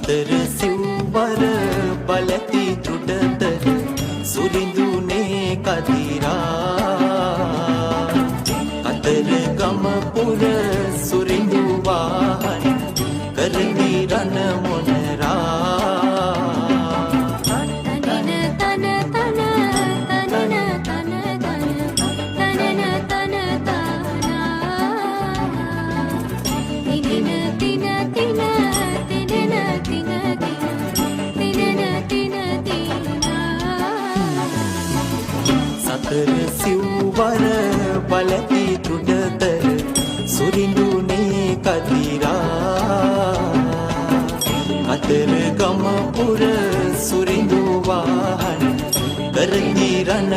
සතර සිව්වර බලති තුඩතර සුරිඳුනේ කදිරා අතර ගම පුර සුරිඳු වාහන කරමි රණ මොනරා සතර සිව්වර බලති තුඩතර සුරිඳුනේ කදිරා අතර ගම පුර සුරිඳු වාහන කරමි රණ